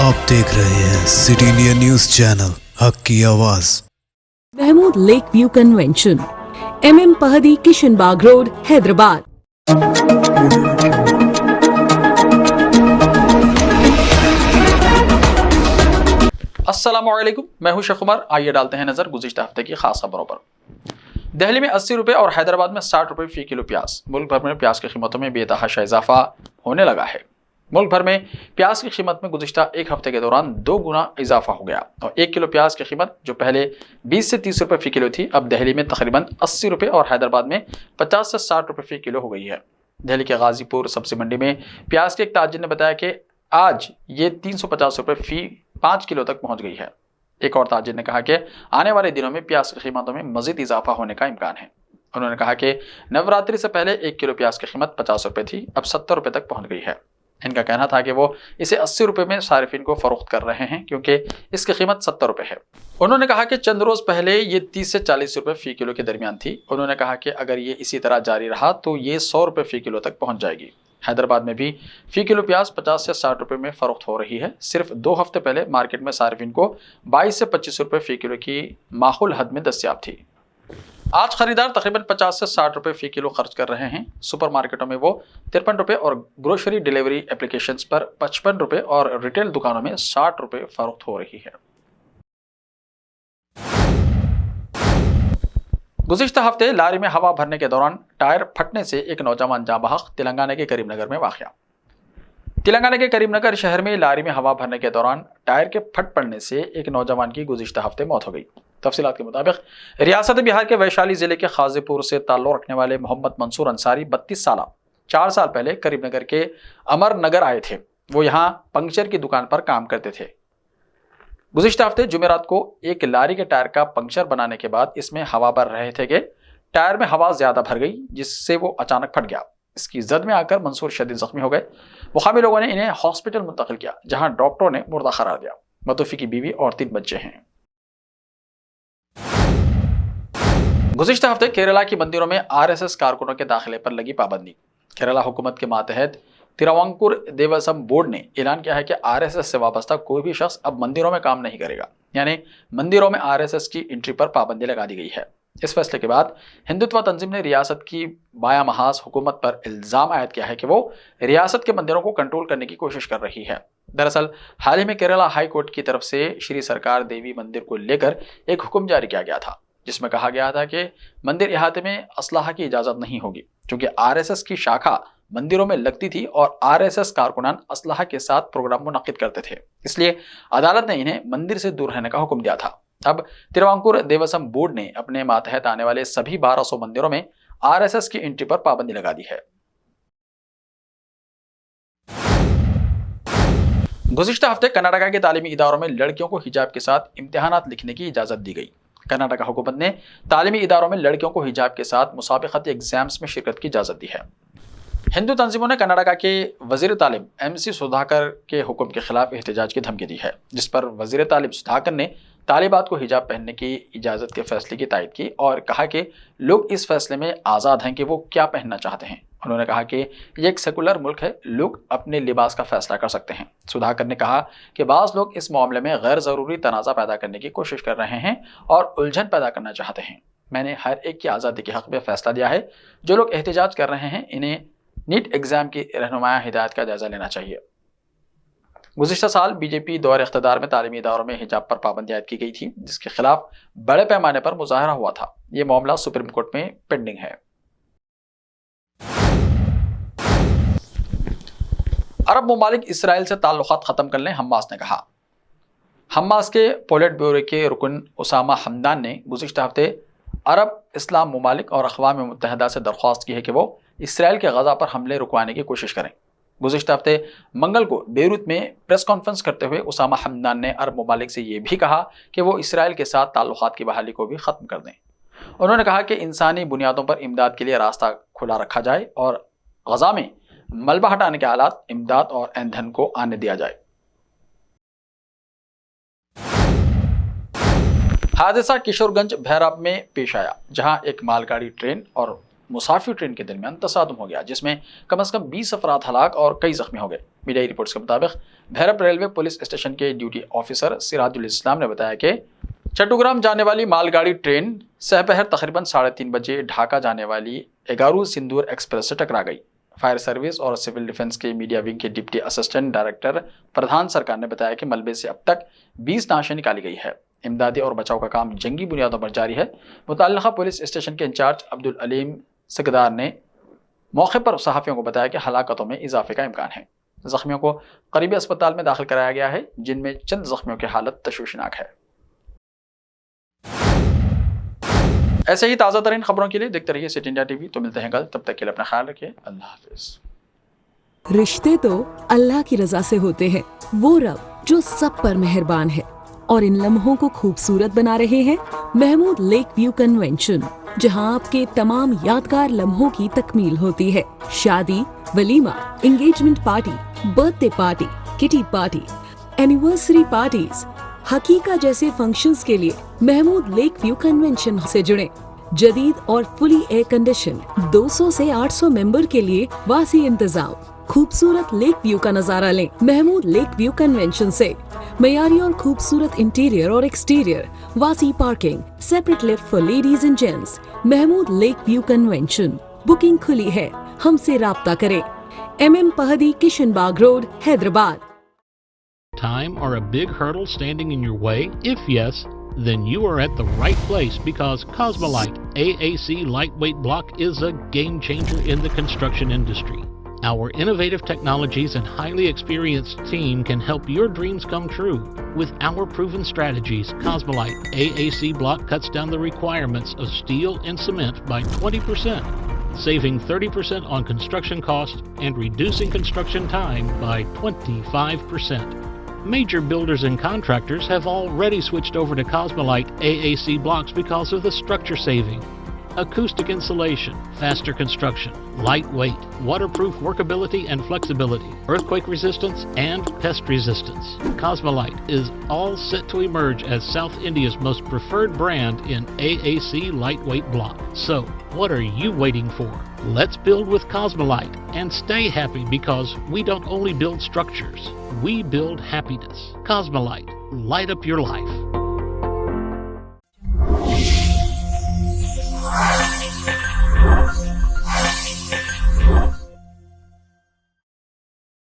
आप देख रहे हैं सिटी इंडिया न्यूज चैनल, हक की आवाज। Mahmood lake view convention, MM Pahadi, Kishan Bagh road, Hyderabad. अस्सलामुअलैकुम, मैं हूं शेख उमर। आइए डालते हैं नजर गुज़िश्ता हफ्ते की खास खबरों पर। दिल्ली में 80 रुपये और हैदराबाद में 60 रुपये फी किलो प्याज। मुल्क भर में प्याज की कीमतों में बेतहाशा इजाफा होने लगा है। मुल्क भर में प्याज की कीमत में गुज़िश्ता एक हफ्ते के दौरान 2 गुना इजाफा हो गया और 1 किलो प्याज की कीमत जो पहले 20 से 30 रुपये फी किलो थी, अब दिल्ली में तकरीबन 80 रुपये और हैदराबाद में 50 से 60 रुपये फी किलो हो गई है। दिल्ली के गाजीपुर सब्जी मंडी में प्याज के एक ताजिर ने बताया कि आज ये 350 रुपये फी 5 किलो तक पहुंच गई है। एक और ताजिर ने कहा कि आने वाले दिनों में प्याज की कीमतों में मजीद इजाफा होने का इम्कान है। उन्होंने कहा कि नवरात्रि से पहले 1 किलो प्याज की कीमत 50 रुपये थी, अब 70 रुपये तक पहुंच गई है। इनका कहना था कि वो इसे 80 रुपये में सारिफिन को फरोख्त कर रहे हैं क्योंकि इसकी कीमत 70 रुपये है। उन्होंने कहा कि चंद रोज पहले ये 30 से 40 रुपये फी किलो के दरमियान थी। उन्होंने कहा कि अगर ये इसी तरह जारी रहा तो ये 100 रुपये फी किलो तक पहुंच जाएगी। हैदराबाद में भी फी किलो प्याज 50 से 60 रुपये में फरोख्त हो रही है। सिर्फ 2 हफ्ते पहले मार्केट में सारिफिन को 22 से 25 रुपये फी किलो की माकूल हद में दस्तियाब थी। आज खरीदार तकरीबन 50 से 60 रुपये फी किलो खर्च कर रहे हैं। सुपर मार्केटों में वो 53 रुपये और ग्रोसरी डिलीवरी एप्लीकेशंस पर 55 रुपये और रिटेल दुकानों में 60 रुपये फरोख्त हो रही है। गुज़िश्ता हफ्ते लारी में हवा भरने के दौरान टायर फटने से एक नौजवान जाँ बहक। तेलंगाना के करीमनगर में वाक़या। तेलंगाना के करीमनगर शहर में लारी में हवा भरने के दौरान टायर के फट पड़ने से एक नौजवान की गुज़िश्ता हफ्ते मौत हो गई। तफसीलात के मुताबिक रियासत बिहार के वैशाली जिले के खाजीपुर से ताल्लुक़ रखने वाले मोहम्मद मंसूर अंसारी 32 साल 4 साल पहले करीमनगर के अमरनगर आए थे। वो यहाँ पंक्चर की दुकान पर काम करते थे। गुज़िश्ता हफ्ते जुमेरात को एक लारी के टायर का पंक्चर बनाने के बाद इसमें हवा भर रहे थे कि टायर में हवा ज़्यादा भर गई, जिससे वो अचानक फट गया। इसकी जद में आकर मंसूर शदीद जख्मी हो गए। मुकामी लोगों ने इन्हें हॉस्पिटल मुंतकिल किया, जहां डॉक्टरों ने मुर्दा करार दिया। मतूफी की बीवी और 3 बच्चे हैं। गुज़िश्ता हफ्ते केरला की मंदिरों में RSS कारकुनों के दाखिले पर लगी पाबंदी। केरला हुकूमत के मातहत तिरुवांकुर देवसम बोर्ड ने ऐलान किया है कि RSS से वाबस्ता कोई भी शख्स अब मंदिरों में काम नहीं करेगा, यानी मंदिरों में RSS की एंट्री पर पाबंदी लगा दी गई है। इस फैसले के बाद हिंदुत्व तंजीम ने रियासत की बाया महाज हुकूमत पर इल्ज़ाम आयद किया है कि वो रियासत के मंदिरों को कंट्रोल करने की कोशिश कर रही है। दरअसल हाल ही में केरला हाई कोर्ट की तरफ से श्री सरकार देवी मंदिर को लेकर एक हुक्म जारी किया गया था, जिसमें कहा गया था कि मंदिर इहाते में असलाह की इजाज़त नहीं होगी, क्योंकि RSS की शाखा मंदिरों में लगती थी और RSS कारकुनान असलाह के साथ प्रोग्राम मुनक्किद करते थे। इसलिए अदालत ने इन्हें मंदिर से दूर रहने का हुक्म दिया था। अब तिरुवांकुर देवसम बोर्ड ने अपने मातहत आने वाले सभी 1200 मंदिरों में RSS की एंट्री पर पाबंदी लगा दी है। गुज़िश्ता हफ्ते कर्नाटका के तालीमी इदारों में लड़कियों को हिजाब के साथ इम्तिहानात लिखने की इजाज़त दी गई। कर्नाटका हुकूमत ने तालीमी इदारों में लड़कियों को हिजाब के साथ मुसाबिकती एग्जाम्स में शिरकत की इजाज़त दी है। हिंदू तंजीमों ने कर्नाटका के वज़ीर तालीम MC सुधाकर के हुक्म के खिलाफ एहतजाज की धमकी दी है, जिस पर वज़ीर तालीम सुधाकर ने तालिबात को हिजाब पहनने की इजाज़त के फैसले की तायद की और कहा कि लोग इस फैसले में आज़ाद हैं कि वो क्या पहनना चाहते हैं। उन्होंने कहा कि ये एक सेकुलर मुल्क है, लोग अपने लिबास का फैसला कर सकते हैं। सुधाकर ने कहा कि बाज़ लोग इस मामले में गैर ज़रूरी तनाज़ा पैदा करने की कोशिश कर रहे हैं और उलझन पैदा करना चाहते हैं। मैंने हर एक की आज़ादी के हक़ में फ़ैसला दिया है। जो लोग एहतजाज कर रहे हैं, इन्हें नीट एग्ज़ाम की रहनुमाया हिदायत का जायज़ा लेना चाहिए। गुज़िश्ता साल बीजेपी दौर इख्तिदार में तालीमी इदारों में हिजाब पर पाबंदी आयद की गई थी, जिसके खिलाफ बड़े पैमाने पर मुजाहरा हुआ था। ये मामला सुप्रीम कोर्ट में पेंडिंग है। अरब ममालिक इसराइल से ताल्लुकात ख़त्म कर लें, हमास ने कहा। हमास के पोलिट ब्यूरो के रुकन उसामा हमदान ने गुज़िश्ता हफ्ते अरब इस्लाम ममालिक और अक़वाम मुत्तहिदा से दरख्वास्त की है कि वो इसराइल के गज़ा पर हमले रुकवाने की कोशिश करें। गुज़िश्ता हफ्ते मंगल को बेरूत में प्रेस कॉन्फ्रेंस करते हुए उसामा हमदान ने अरब ममालिक से ये भी कहा कि वो इसराइल के साथ ताल्लुकात की बहाली को भी ख़त्म कर दें। उन्होंने कहा कि इंसानी बुनियादों पर इमदाद के लिए रास्ता खुला रखा जाए और गज़ा में मलबा हटाने के हालात, इमदाद और ईंधन को आने दिया जाए। हादसा किशोरगंज भैरब में पेश आया, जहां एक मालगाड़ी ट्रेन और मुसाफिर ट्रेन के दरमियान तसादुम हो गया, जिसमें कम से कम 20 अफराद हलाक और कई जख्मी हो गए। मीडिया रिपोर्ट्स के मुताबिक भैरब रेलवे पुलिस स्टेशन के ड्यूटी ऑफिसर सिराजुल इस्लाम ने बताया कि चट्टग्राम जाने वाली मालगाड़ी ट्रेन सहपहर तकरीबन 3:30 बजे ढाका जाने वाली एगारू सिंदूर एक्सप्रेस से टकरा गई। फायर सर्विस और सिविल डिफेंस के मीडिया विंग के डिप्टी असिस्टेंट डायरेक्टर प्रधान सरकार ने बताया कि मलबे से अब तक 20 नाशें निकाली गई है। इमदादी और बचाव का काम जंगी बुनियादों पर जारी है। मुतल्लिका पुलिस स्टेशन के इंचार्ज अब्दुल अलीम सिकदार ने मौके पर सहाफ़ियों को बताया कि हलाकतों में इजाफे का इम्कान है। जख्मियों को करीबी अस्पताल में दाखिल कराया गया है, जिनमें चंद जख्मियों की हालत तशवीशनाक है। ऐसे ही ताज़ा तरीन खबरों के लिए देखते रहिए सिटी इंडिया टीवी। तो मिलते हैं कल, तब तक के लिए अपना ख्याल रखिए। अल्लाह हाफिज़। रिश्ते तो अल्लाह की रजा से होते हैं, वो रब जो सब पर मेहरबान है। और इन लम्हों को खूबसूरत बना रहे हैं महमूद लेक व्यू कन्वेंशन, जहां आपके तमाम यादगार लम्हों की तकमील होती है। शादी, वलीमा, engagement party, birthday party, kitty party, anniversary parties, हकीका जैसे फंक्शंस के लिए महमूद लेक व्यू कन्वेंशन से जुड़े। जदीद और फुली एयर कंडीशन 200 से 800 मेंबर के लिए वासी इंतजाम। खूबसूरत लेक व्यू का नजारा लें महमूद लेक व्यू कन्वेंशन से। मयारी और खूबसूरत इंटीरियर और एक्सटीरियर, वासी parking, separate lift for ladies and gents. Mahmood lake view convention. Booking खुली है, हमसे राब्ता करें। MM Pahadi, Kishanbagh road, Hyderabad. Time or a big hurdle standing in your way? If yes, then you are at the right place, because Cosmolite AAC lightweight block is a game changer in the construction industry. Our innovative technologies and highly experienced team can help your dreams come true. With our proven strategies, Cosmolite AAC block cuts down the requirements of steel and cement by 20%, saving 30% on construction costs and reducing construction time by 25%. Major builders and contractors have already switched over to Cosmolite AAC blocks because of the structure saving, acoustic insulation, faster construction, lightweight, waterproof workability and flexibility, earthquake resistance, and pest resistance. Cosmolite is all set to emerge as South India's most preferred brand in AAC lightweight block. So, what are you waiting for? Let's build with Cosmolite and stay happy, because we don't only build structures, we build happiness. Cosmolite, light up your life.